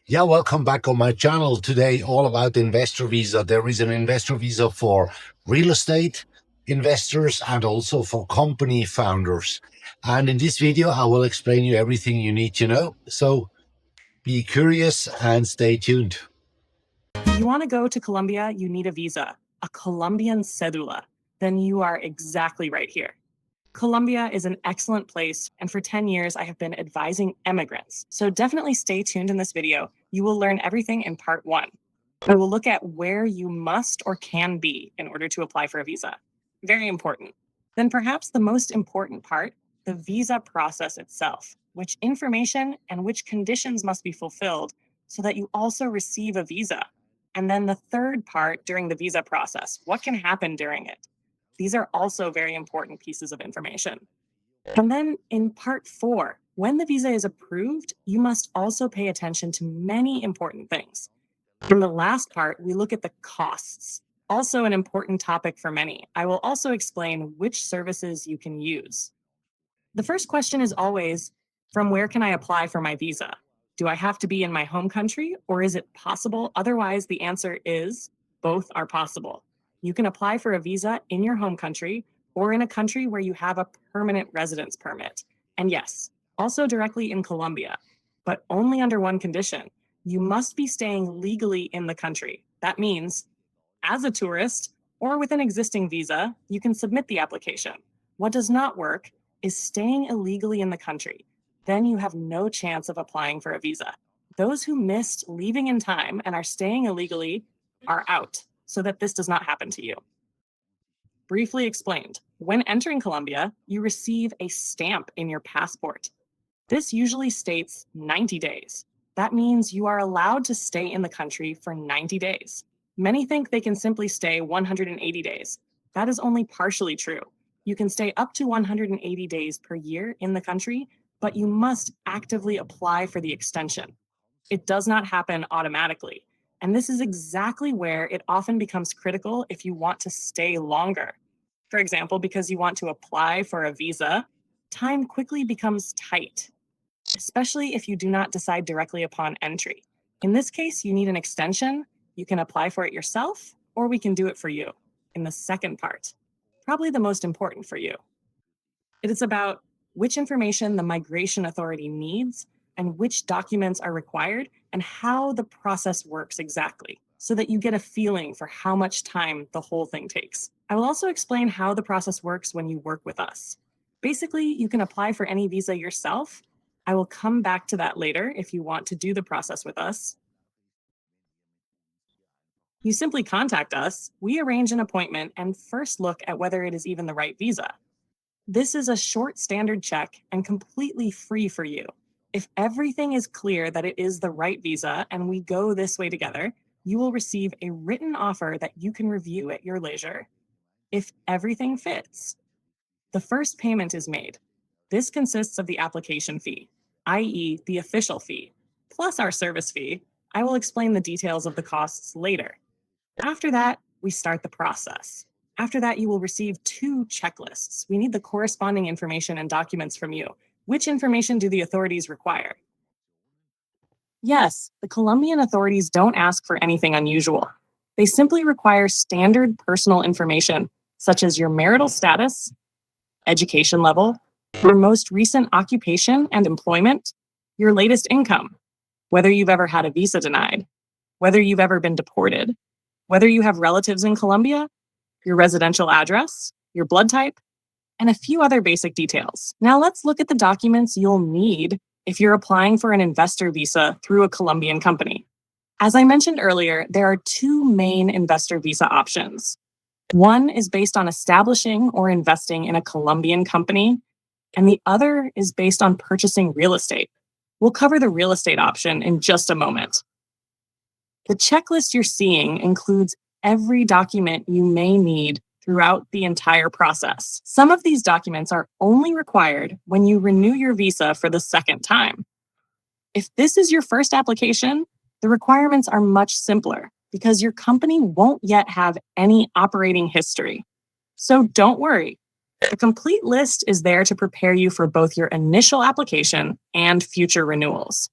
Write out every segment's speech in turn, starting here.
Yeah, welcome back on my channel. Today, all about investor visa. There is an investor visa for real estate investors and also for company founders. And in this video, I will explain you everything you need to know. So be curious and stay tuned. If you want to go to Colombia, you need a visa, a Colombian cédula. Then you are exactly right here. Colombia is an excellent place, and for 10 years, I have been advising immigrants. So definitely stay tuned in this video. You will learn everything in part 1. I will look at where you must or can be in order to apply for a visa. Very important. Then perhaps the most important part, the visa process itself, which information and which conditions must be fulfilled so that you also receive a visa. And then the third part during the visa process, what can happen during it? These are also very important pieces of information. And then in part 4, when the visa is approved, you must also pay attention to many important things. In the last part, we look at the costs, also an important topic for many. I will also explain which services you can use. The first question is always, from where can I apply for my visa? Do I have to be in my home country, or is it possible? Otherwise, the answer is both are possible. You can apply for a visa in your home country or in a country where you have a permanent residence permit. And yes, also directly in Colombia, but only under one condition. You must be staying legally in the country. That means, as a tourist or with an existing visa, you can submit the application. What does not work is staying illegally in the country. Then you have no chance of applying for a visa. Those who missed leaving in time and are staying illegally are out, so that this does not happen to you. Briefly explained, when entering Colombia, you receive a stamp in your passport. This usually states 90 days. That means you are allowed to stay in the country for 90 days. Many think they can simply stay 180 days. That is only partially true. You can stay up to 180 days per year in the country, but you must actively apply for the extension. It does not happen automatically. And this is exactly where it often becomes critical if you want to stay longer. For example, because you want to apply for a visa, time quickly becomes tight, especially if you do not decide directly upon entry. In this case, you need an extension. You can apply for it yourself, or we can do it for you in the second part, probably the most important for you. It is about which information the migration authority needs and which documents are required and how the process works exactly, so that you get a feeling for how much time the whole thing takes. I will also explain how the process works when you work with us. Basically, you can apply for any visa yourself. I will come back to that later if you want to do the process with us. You simply contact us, we arrange an appointment, and first look at whether it is even the right visa. This is a short standard check and completely free for you. If everything is clear that it is the right visa and we go this way together, you will receive a written offer that you can review at your leisure. If everything fits, the first payment is made. This consists of the application fee, i.e., the official fee, plus our service fee. I will explain the details of the costs later. After that, we start the process. After that, you will receive 2 checklists. We need the corresponding information and documents from you. Which information do the authorities require? Yes, the Colombian authorities don't ask for anything unusual. They simply require standard personal information, such as your marital status, education level, your most recent occupation and employment, your latest income, whether you've ever had a visa denied, whether you've ever been deported, whether you have relatives in Colombia, your residential address, your blood type, and a few other basic details. Now let's look at the documents you'll need if you're applying for an investor visa through a Colombian company. As I mentioned earlier, there are 2 main investor visa options. One is based on establishing or investing in a Colombian company, and the other is based on purchasing real estate. We'll cover the real estate option in just a moment. The checklist you're seeing includes every document you may need throughout the entire process. Some of these documents are only required when you renew your visa for the second time. If this is your first application, the requirements are much simpler because your company won't yet have any operating history. So don't worry. The complete list is there to prepare you for both your initial application and future renewals.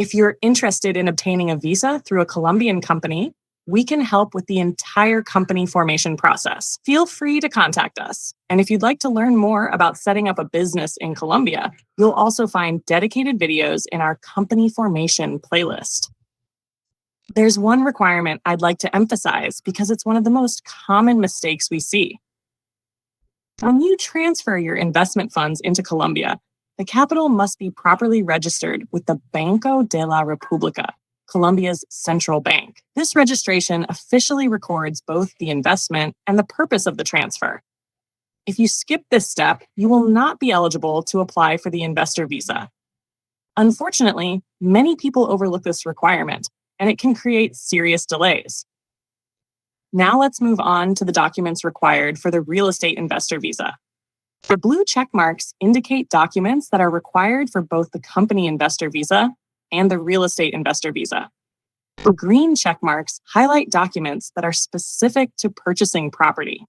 If you're interested in obtaining a visa through a Colombian company, we can help with the entire company formation process. Feel free to contact us. And if you'd like to learn more about setting up a business in Colombia, you'll also find dedicated videos in our company formation playlist. There's one requirement I'd like to emphasize because it's one of the most common mistakes we see. When you transfer your investment funds into Colombia, the capital must be properly registered with the Banco de la República, Colombia's central bank. This registration officially records both the investment and the purpose of the transfer. If you skip this step, you will not be eligible to apply for the investor visa. Unfortunately, many people overlook this requirement, and it can create serious delays. Now let's move on to the documents required for the real estate investor visa. The blue check marks indicate documents that are required for both the company investor visa and the real estate investor visa. The green check marks highlight documents that are specific to purchasing property.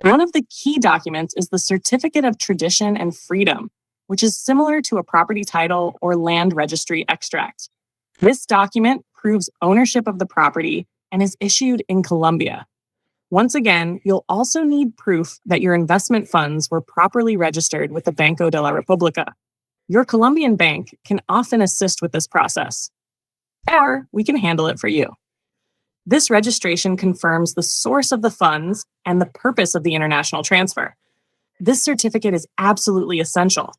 One of the key documents is the Certificate of Tradition and Freedom, which is similar to a property title or land registry extract. This document proves ownership of the property and is issued in Colombia. Once again, you'll also need proof that your investment funds were properly registered with the Banco de la República. Your Colombian bank can often assist with this process, or we can handle it for you. This registration confirms the source of the funds and the purpose of the international transfer. This certificate is absolutely essential.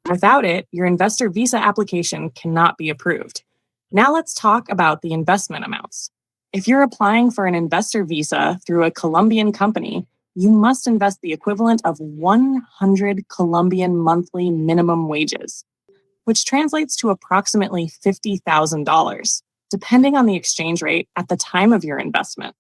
Without it, your investor visa application cannot be approved. Now let's talk about the investment amounts. If you're applying for an investor visa through a Colombian company, you must invest the equivalent of 100 Colombian monthly minimum wages, which translates to approximately $50,000, depending on the exchange rate at the time of your investment.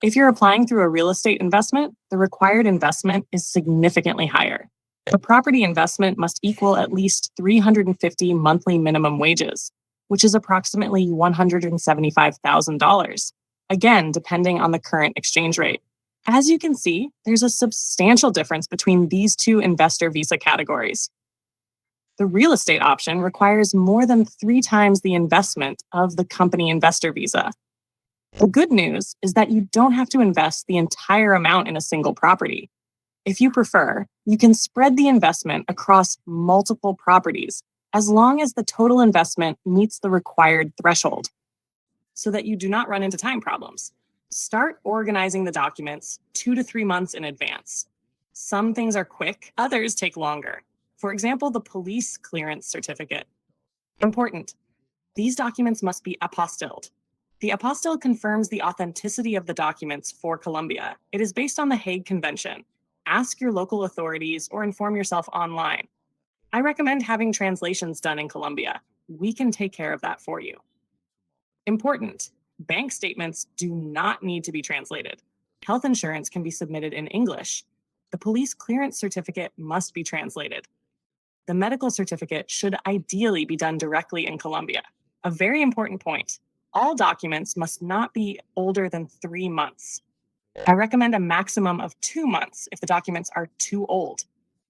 If you're applying through a real estate investment, the required investment is significantly higher. The property investment must equal at least 350 monthly minimum wages, which is approximately $175,000, again, depending on the current exchange rate. As you can see, there's a substantial difference between these two investor visa categories. The real estate option requires more than 3 times the investment of the company investor visa. The good news is that you don't have to invest the entire amount in a single property. If you prefer, you can spread the investment across multiple properties as long as the total investment meets the required threshold, so that you do not run into time problems. Start organizing the documents 2 to 3 months in advance. Some things are quick, others take longer. For example, the police clearance certificate. Important. These documents must be apostilled. The apostille confirms the authenticity of the documents for Colombia. It is based on the Hague Convention. Ask your local authorities or inform yourself online. I recommend having translations done in Colombia. We can take care of that for you. Important. Bank statements do not need to be translated. Health insurance can be submitted in English. The police clearance certificate must be translated. The medical certificate should ideally be done directly in Colombia. A very important point. All documents must not be older than 3 months. I recommend a maximum of 2 months if the documents are too old.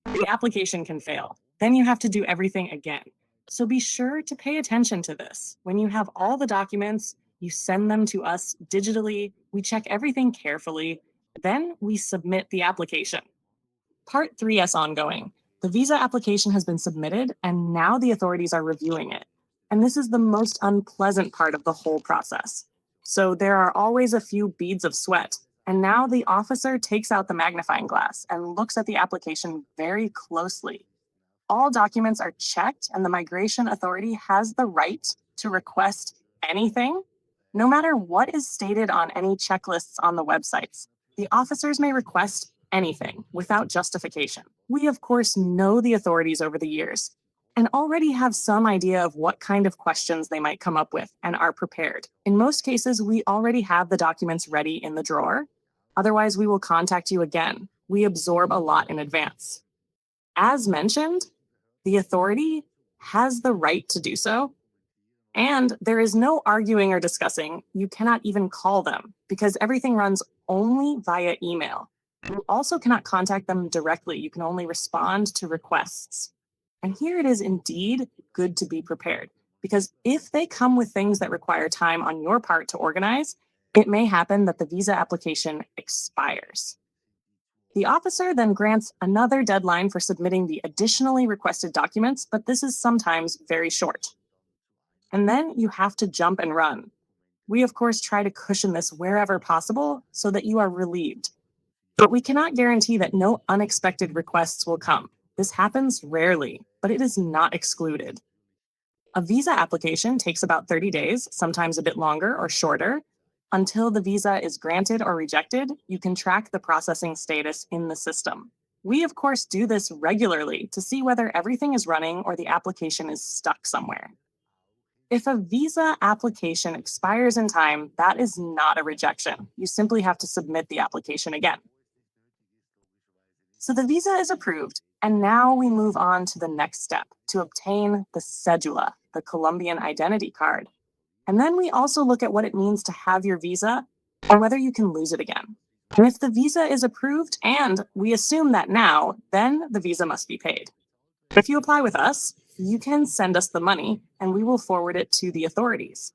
The application can fail. Then you have to do everything again. So be sure to pay attention to this. When you have all the documents, you send them to us digitally. We check everything carefully. Then we submit the application. Part 3S ongoing. The visa application has been submitted, and now the authorities are reviewing it. And this is the most unpleasant part of the whole process. So there are always a few beads of sweat. And now the officer takes out the magnifying glass and looks at the application very closely. All documents are checked, and the migration authority has the right to request anything, no matter what is stated on any checklists on the websites. The officers may request anything without justification. We, of course, know the authorities over the years and already have some idea of what kind of questions they might come up with and are prepared. In most cases, we already have the documents ready in the drawer. Otherwise, we will contact you again. We absorb a lot in advance. As mentioned, the authority has the right to do so, and there is no arguing or discussing. You cannot even call them because everything runs only via email. You also cannot contact them directly. You can only respond to requests. And here it is indeed good to be prepared. because if they come with things that require time on your part to organize, it may happen that the visa application expires. The officer then grants another deadline for submitting the additionally requested documents, but this is sometimes very short. And then you have to jump and run. We, of course, try to cushion this wherever possible so that you are relieved. But we cannot guarantee that no unexpected requests will come. This happens rarely, but it is not excluded. A visa application takes about 30 days, sometimes a bit longer or shorter. Until the visa is granted or rejected, you can track the processing status in the system. We, of course, do this regularly to see whether everything is running or the application is stuck somewhere. If a visa application expires in time, that is not a rejection. You simply have to submit the application again. So the visa is approved, and now we move on to the next step to obtain the cedula, the Colombian identity card. And then we also look at what it means to have your visa and whether you can lose it again. And if the visa is approved, and we assume that now, then the visa must be paid. If you apply with us, you can send us the money and we will forward it to the authorities.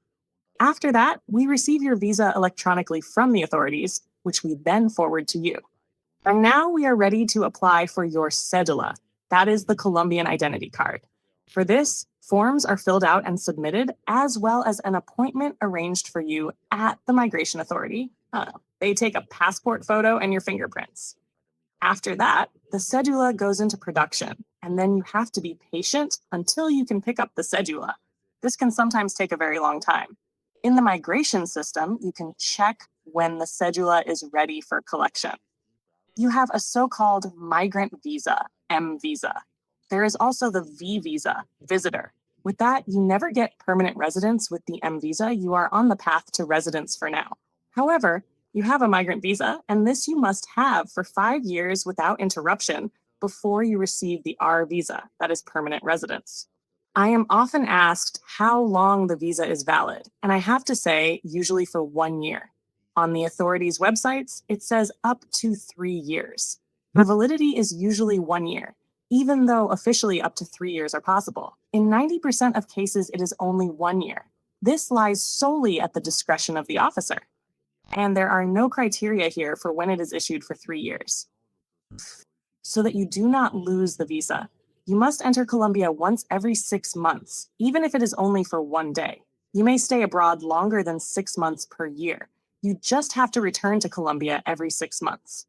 After that, we receive your visa electronically from the authorities, which we then forward to you. And now we are ready to apply for your cedula. That is the Colombian identity card. For this, forms are filled out and submitted, as well as an appointment arranged for you at the migration authority. They take a passport photo and your fingerprints. After that, the cedula goes into production, and then you have to be patient until you can pick up the cedula. This can sometimes take a very long time. In the migration system, you can check when the cedula is ready for collection. You have a so-called migrant visa, M visa. There is also the V visa, visitor. With that, you never get permanent residence with the M visa. You are on the path to residence for now. However, you have a migrant visa, and this you must have for 5 years without interruption before you receive the R visa, that is permanent residence. I am often asked how long the visa is valid, and I have to say, usually for 1 year. On the authorities' websites, it says up to 3 years. The validity is usually 1 year, even though officially up to 3 years are possible. In 90% of cases, it is only 1 year. This lies solely at the discretion of the officer. And there are no criteria here for when it is issued for 3 years. So that you do not lose the visa, you must enter Colombia once every 6 months, even if it is only for 1 day. You may stay abroad longer than 6 months per year. You just have to return to Colombia every 6 months.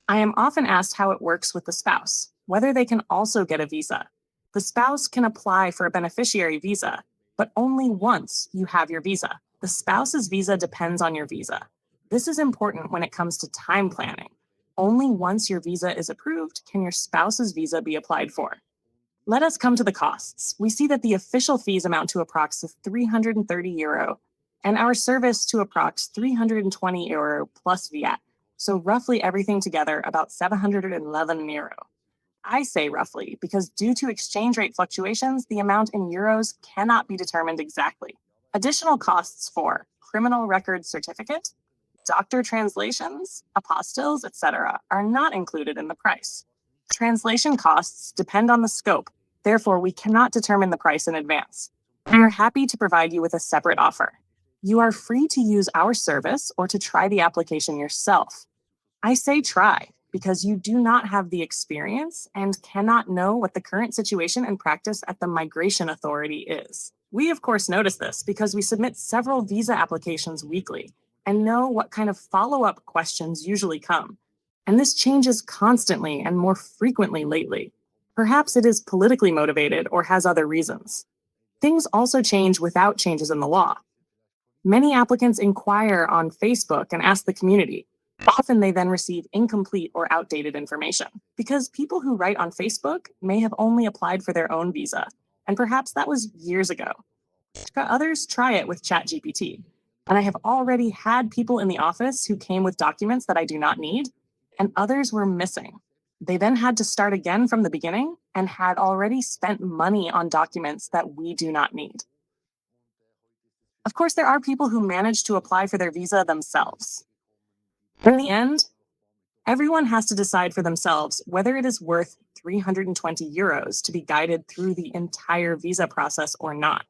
I am often asked how it works with the spouse, whether they can also get a visa. The spouse can apply for a beneficiary visa, but only once you have your visa. The spouse's visa depends on your visa. This is important when it comes to time planning. Only once your visa is approved can your spouse's visa be applied for. Let us come to the costs. We see that the official fees amount to approximately €330, and our service to approximately €320 plus VAT. So roughly everything together, about €711. I say roughly because due to exchange rate fluctuations, the amount in euros cannot be determined exactly. Additional costs for criminal record certificate, doctor translations, apostilles, etc., are not included in the price. Translation costs depend on the scope. Therefore, we cannot determine the price in advance. We are happy to provide you with a separate offer. You are free to use our service or to try the application yourself. I say try because you do not have the experience and cannot know what the current situation and practice at the migration authority is. We, of course, notice this because we submit several visa applications weekly and know what kind of follow-up questions usually come. And this changes constantly and more frequently lately. Perhaps it is politically motivated or has other reasons. Things also change without changes in the law. Many applicants inquire on Facebook and ask the community. Often they then receive incomplete or outdated information because people who write on Facebook may have only applied for their own visa, and perhaps that was years ago. Others try it with ChatGPT, and I have already had people in the office who came with documents that I do not need, and others were missing. They then had to start again from the beginning and had already spent money on documents that we do not need. Of course, there are people who manage to apply for their visa themselves. In the end, everyone has to decide for themselves whether it is worth €320 to be guided through the entire visa process or not.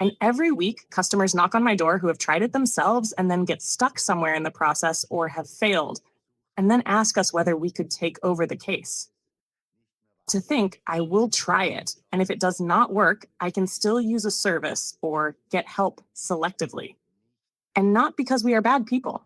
And every week, customers knock on my door who have tried it themselves and then get stuck somewhere in the process or have failed, and then ask us whether we could take over the case. To think, I will try it, and if it does not work, I can still use a service or get help selectively. And not because we are bad people.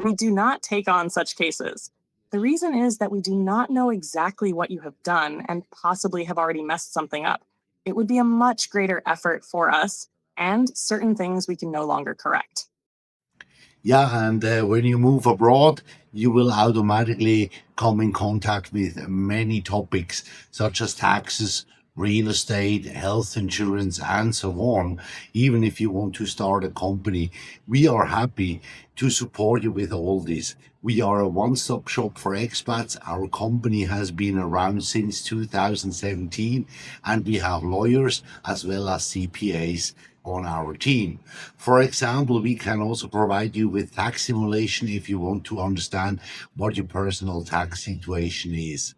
We do not take on such cases. The reason is that we do not know exactly what you have done and possibly have already messed something up. It would be a much greater effort for us and certain things we can no longer correct. Yeah, and when you move abroad, you will automatically come in contact with many topics such as taxes, real estate, health insurance, and so on. Even if you want to start a company, we are happy to support you with all this. We are a one-stop shop for expats. Our company has been around since 2017, and we have lawyers as well as CPAs on our team. For example, we can also provide you with tax simulation if you want to understand what your personal tax situation is.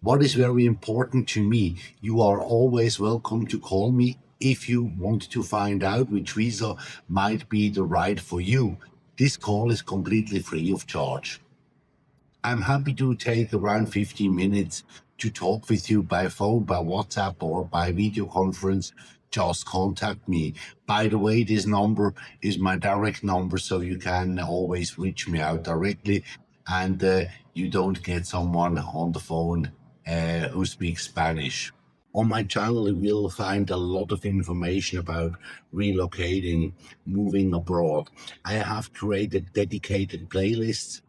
What is very important to me, you are always welcome to call me if you want to find out which visa might be the right for you. This call is completely free of charge. I'm happy to take around 15 minutes to talk with you by phone, by WhatsApp, or by video conference. Just contact me. By the way, this number is my direct number, so you can always reach me out directly, and you don't get someone on the phone who speaks Spanish. On my channel, you will find a lot of information about relocating, moving abroad. I have created dedicated playlists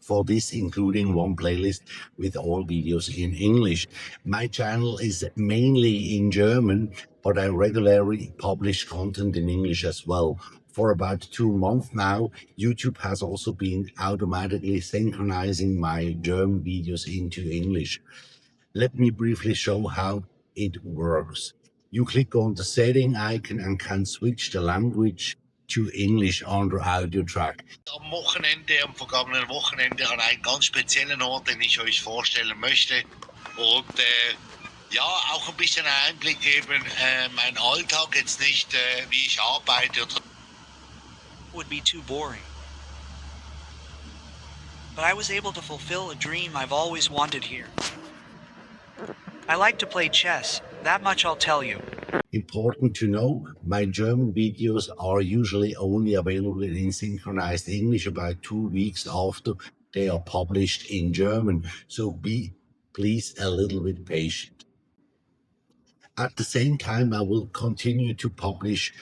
for this, including one playlist with all videos in English. My channel is mainly in German, but I regularly publish content in English as well. For about 2 months now, YouTube has also been automatically synchronizing my German videos into English. Let me briefly show how it works. You click on the setting icon and can switch the language to English under audio track. Am vergangenen Wochenende an einen ganz speziellen Ort, den ich euch vorstellen möchte. Und ja, auch ein bisschen Einblick geben, mein Alltag jetzt nicht, wie ich arbeite. Would be too boring. But I was able to fulfill a dream I've always wanted here. I like to play chess, that much I'll tell you. Important to know, my German videos are usually only available in synchronized English about 2 weeks after they are published in German, so be please a little bit patient. At the same time, I will continue to publish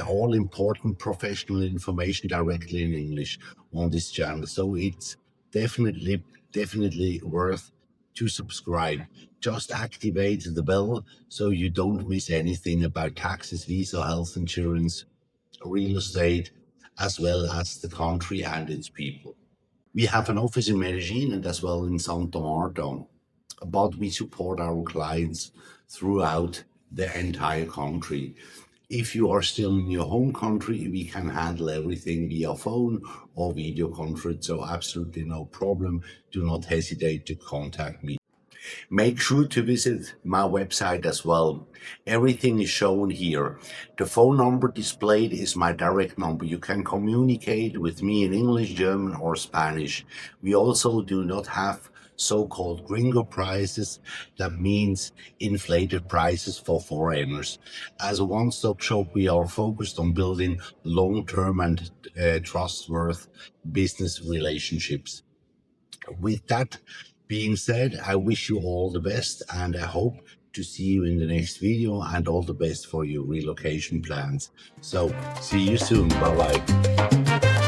all important professional information directly in English on this channel. So it's definitely worth to subscribe. Just activate the bell so you don't miss anything about taxes, visa, health insurance, real estate, as well as the country and its people. We have an office in Medellin and as well in Santa Marta, but we support our clients throughout the entire country. If you are still in your home country, we can handle everything via phone or video conference, so absolutely no problem. Do not hesitate to contact me. Make sure to visit my website as well. Everything is shown here. The phone number displayed is my direct number. You can communicate with me in English, German, or Spanish. We also do not have so-called gringo prices. That means inflated prices for foreigners. As a one-stop shop, we are focused on building long-term and trustworthy business relationships. With that being said, I wish you all the best and I hope to see you in the next video and all the best for your relocation plans. So see you soon. Bye bye.